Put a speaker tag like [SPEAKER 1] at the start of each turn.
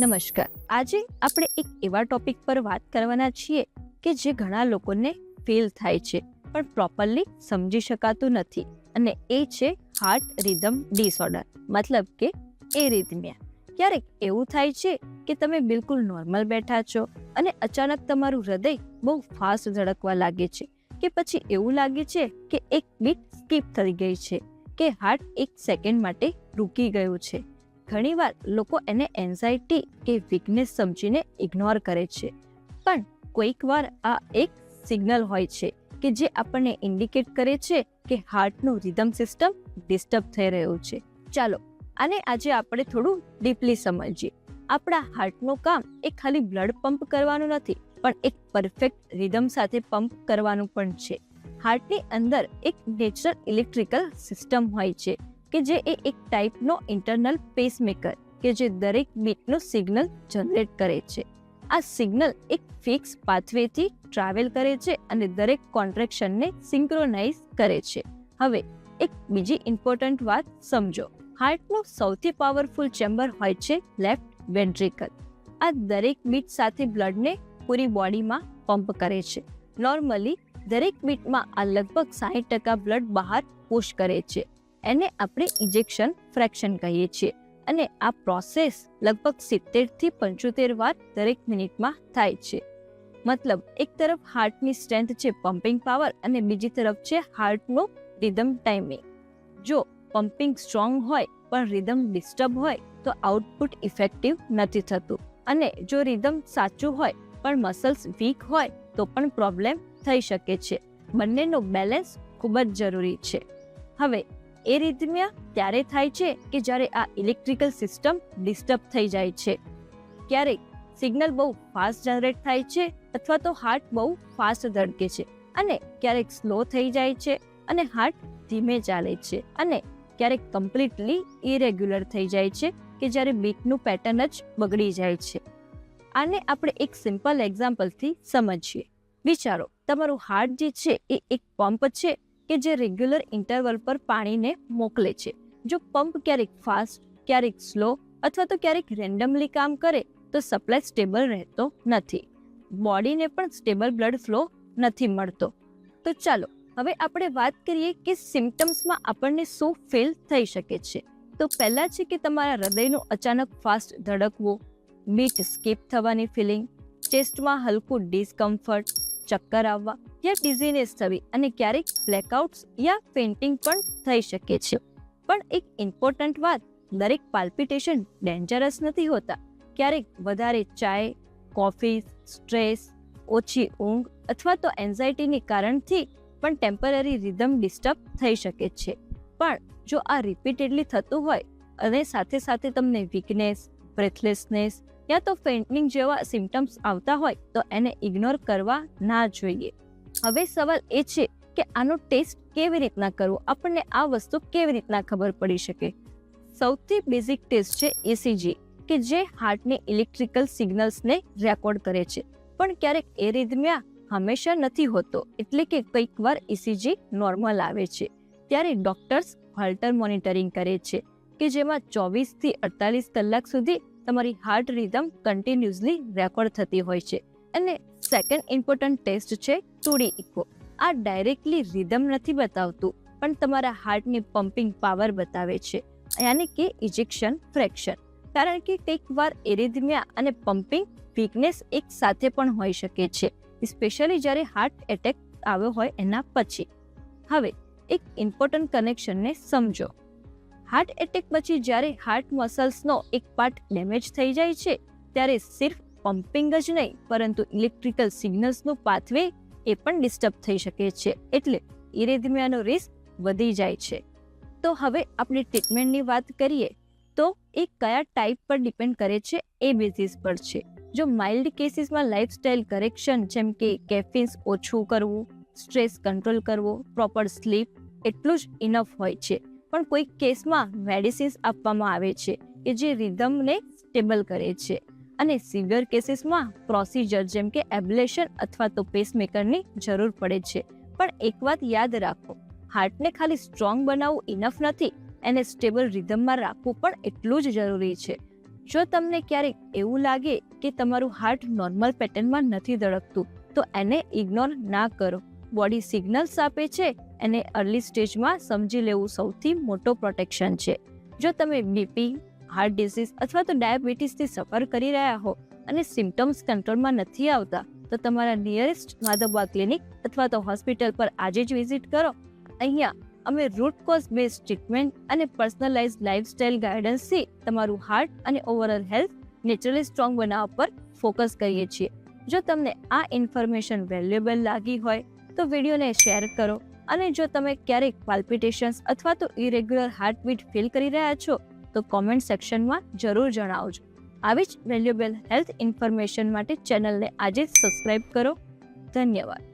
[SPEAKER 1] નમસ્કાર. આજે આપણે એક એવા ટોપિક પર વાત કરવાના છીએ કે જે ઘણા લોકોને ફીલ થાય છે પણ પ્રોપરલી સમજી શકાતું નથી, અને એ છે હાર્ટ રિધમ ડિસઓર્ડર, મતલબ કે એરિથમિયા. ક્યારેક એવું થાય છે કે તમે બિલકુલ નોર્મલ બેઠા છો અને અચાનક તમારું હૃદય બહુ ફાસ્ટ ધડકવા લાગે છે, કે પછી એવું લાગે છે કે એક બીટ સ્કીપ થઈ ગઈ છે, કે હાર્ટ એક સેકન્ડ માટે રૂકી ગયું છે. ઘણીવાર લોકો એને એન્ઝાઇટી કે વીકનેસ સમજીને ઇગ્નોર કરે છે, પણ કોઈક વાર આ એક સિગ્નલ હોય છે કે જે આપણને ઇન્ડિકેટ કરે છે કે હાર્ટનું રિધમ સિસ્ટમ ડિસ્ટર્બ થઈ રહ્યું છે. ચાલો આને આજે આપણે થોડું ડીપલી સમજીએ. આપણા હાર્ટનું કામ એ ખાલી બ્લડ પંપ કરવાનું નથી, પણ એક પરફેક્ટ રિધમ સાથે પંપ કરવાનું પણ છે. હાર્ટની અંદર એક નેચરલ ઇલેક્ટ્રિકલ સિસ્ટમ હોય છે કે જે એક ટાઈપનો ઇન્ટરનલ પેસમેકર કે જે દરેક બીટનું સિગ્નલ જનરેટ કરે છે. આ સિગ્નલ એક ફિક્સ પાથવેથી ટ્રાવેલ કરે છે અને દરેક કોન્ટ્રેક્શનને સિંક્રોનાઇઝ કરે છે. હવે એક બીજી ઇમ્પોર્ટન્ટ વાત સમજો. હાર્ટનું સૌથી પાવરફુલ ચેમ્બર હોય છે લેફ્ટ વેન્ટ્રિકલ. આ દરેક બીટ સાથે બ્લડને પૂરી બોડીમાં પંપ કરે છે. નોર્મલી દરેક બીટમાં આ લગભગ 60% બ્લડ બહાર પુશ કરે છે. એને આપણે ઇજેક્શન ફ્રેક્શન કહીએ છીએ, અને આ પ્રોસેસ લગભગ 70 થી 75 વાર દરેક મિનિટમાં થાય છે. મતલબ એક તરફ હાર્ટની સ્ટ્રેન્થ છે, પમ્પિંગ પાવર, અને બીજી તરફ છે હાર્ટનું રિધમ ટાઈમિંગ. જો પમ્પિંગ સ્ટ્રોંગ હોય પણ રિધમ ડિસ્ટર્બ હોય તો આઉટપુટ ઇફેક્ટિવ નથી થતું, અને જો રિધમ સાચું હોય પણ મસલ્સ વીક હોય તો પણ પ્રોબ્લેમ થઈ શકે છે. બંનેનો બેલેન્સ ખૂબ જ જરૂરી છે. હવે એરિથમિયા ત્યારે થાય છે કે જ્યારે આ ઇલેક્ટ્રિકલ સિસ્ટમ ડિસ્ટર્બ થઈ જાય છે. ક્યારેક સિગ્નલ બહુ ફાસ્ટ જનરેટ થાય છે અથવા તો હાર્ટ બહુ ફાસ્ટ ધડકે છે, અને ક્યારેક સ્લો થઈ જાય છે અને હાર્ટ ધીમે ચાલે છે, અને ક્યારેક કમ્પ્લીટલી ઇરેગ્યુલર થઈ જાય છે કે જ્યારે બીટનું પેટર્ન જ બગડી જાય છે. આને આપણે એક સિમ્પલ એક્ઝામ્પલથી સમજીએ. વિચારો, તમારું હાર્ટ જે છે એ એક પંપ છે કે જે રેગ્યુલર ઇન્ટરવલ પર પાણીને મોકલે છે. જો પંપ ક્યારેક ફાસ્ટ, ક્યારેક સ્લો અથવા તો ક્યારેક રેન્ડમલી કામ કરે તો સપ્લાય સ્ટેબલ રહેતો નથી. બોડીને પણ સ્ટેબલ બ્લડ ફ્લો નથી મળતો. તો ચાલો હવે આપણે વાત કરીએ કે સિમ્ટમ્સમાં આપણને શું ફીલ થઈ શકે છે. તો પહેલા છે કે તમારા હૃદયનું અચાનક ફાસ્ટ ધડકવું, બીટ સ્કીપ થવાની ફિલિંગ, ચેસ્ટમાં હલકું ડિસ્કમ્ફર્ટ, ચક્કર આવવા યા ડિઝીનેસ થવી, અને ક્યારેક બ્લેકઆઉટ્સ યા ફેન્ટિંગ પણ થઈ શકે છે. પણ એક ઇમ્પોર્ટન્ટ વાત, દરેક પાલ્પિટેશન ડેન્જરસ નથી હોતા. ક્યારેક વધારે ચાય, કોફી, સ્ટ્રેસ, ઓછી ઊંઘ અથવા તો એન્ઝાઇટીની કારણથી પણ ટેમ્પરરી રિધમ ડિસ્ટર્બ થઈ શકે છે. પણ જો આ રિપીટેડલી થતું હોય અને સાથે સાથે તમને વીકનેસ, બ્રેથલેસનેસ યા તો ફેન્ટિંગ જેવા સિમ્ટમ્સ આવતા હોય તો એને ઇગ્નોર કરવા ના જોઈએ. હવે સવાલ એ છે કે આનો ટેસ્ટ કેવી રીતના કરવો, આપણને આ વસ્તુ કેવી રીતના ખબર પડી શકે. સૌથી બેઝિક ટેસ્ટ છે ECG, કે જે હાર્ટની ઇલેક્ટ્રિકલ સિગ્નલ્સને રેકોર્ડ કરે છે. પણ ક્યારેક એરિથમિયા હંમેશા નથી હોતો, એટલે કે કઈક વાર ECG નોર્મલ આવે છે ત્યારે ડોક્ટર્સ હોલ્ટર મોનિટરિંગ કરે છે, કે જેમાં 24 થી 48 કલાક સુધી તમારી હાર્ટ રિધમ કન્ટિન્યુઅસલી રેકોર્ડ થતી હોય છે. અને સેકન્ડ ઇમ્પોર્ટન્ટ ટેસ્ટ છે 2D ઇકો. આ ડાયરેક્ટલી રિધમ નથી બતાવતું, પણ તમારા હાર્ટની પમ્પિંગ પાવર બતાવે છે, યાની કે ઇજેક્શન ફ્રેક્શન. કારણ કે કંઈક વાર એરિથમિયા અને પમ્પિંગ વીકનેસ એક સાથે પણ હોઈ શકે છે, સ્પેશિયલી જ્યારે હાર્ટ એટેક આવ્યો હોય એના પછી. હવે એક ઇમ્પોર્ટન્ટ કનેક્શનને સમજો. હાર્ટ એટેક પછી જ્યારે હાર્ટ મસલ્સનો એક પાર્ટ ડેમેજ થઈ જાય છે ત્યારે સિર્ફ પમ્પિંગ જ નહીં પરંતુ ઇલેક્ટ્રિકલ સિગ્નલ્સનું પાથવે એ પણ ડિસ્ટર્બ થઈ શકે છે, એટલે ઇરેથમિયાનો રિસ્ક વધી જાય છે. તો હવે આપણે ટ્રીટમેન્ટની વાત કરીએ તો એ કયા ટાઈપ પર ડિપેન્ડ કરે છે એ બેઝિસ પર છે. જો માઇલ્ડ કેસીસમાં લાઇફસ્ટાઇલ કરેક્શન જેમ કે કેફીન્સ ઓછું કરવું, સ્ટ્રેસ કંટ્રોલ કરવો, પ્રોપર સ્લીપ એટલું જ ઇનફ હોય છે. પણ કોઈક કેસમાં મેડિસિન્સ આપવામાં આવે છે કે જે રિધમને સ્ટેબલ કરે છે, અને સિવિયર કેસીસમાં પ્રોસિજર જેમ કે એબ્લેશન અથવા તો પેસમેકરની જરૂર પડે છે. પણ એક વાત યાદ રાખો, હાર્ટને ખાલી સ્ટ્રોંગ બનાવવું ઇનફ નથી, એને સ્ટેબલ રિધમમાં રાખવું પણ એટલું જ જરૂરી છે. જો તમને ક્યારેક એવું લાગે કે તમારું હાર્ટ નોર્મલ પેટર્નમાં નથી ધડકતું, તો એને ઇગ્નોર ના કરો. બોડી સિગ્નલ્સ આપે છે, એને અર્લી સ્ટેજમાં સમજી લેવું સૌથી મોટો પ્રોટેક્શન છે. જો તમે બીપી, હાર્ટ ડિસીઝ અથવા તો ડાયાબિટીસથી સફર કરી રહ્યા હો અને સિમ્ટમ્સ કંટ્રોલમાં નથી આવતા, તો તમારા નિયરેસ્ટ માધવબા ક્લિનિક અથવા તો હોસ્પિટલ પર આજે જ વિઝિટ કરો. અહીંયા અમે રૂટ કોઝ બેઝ ટ્રીટમેન્ટ અને પર્સનલાઇઝ લાઇફસ્ટાઇલ ગાઈડન્સથી તમારું હાર્ટ અને ઓવરઓલ હેલ્થ નેચરલી સ્ટ્રોંગ બનાવવા પર ફોકસ કરીએ છીએ. જો તમને આ ઇન્ફોર્મેશન વેલ્યુએબલ લાગી હોય તો વિડીયોને શેર કરો, અને જો તમે ક્યારેક પાલ્પિટેશન્સ અથવા તો ઇરેગ્યુલર હાર્ટબીટ ફીલ કરી રહ્યા છો તો કોમેન્ટ સેક્શનમાં જરૂર જણાવજો. આવી જ વેલ્યુએબલ હેલ્થ ઇન્ફોર્મેશન માટે ચેનલને આજે જ સબસ્ક્રાઇબ કરો. ધન્યવાદ.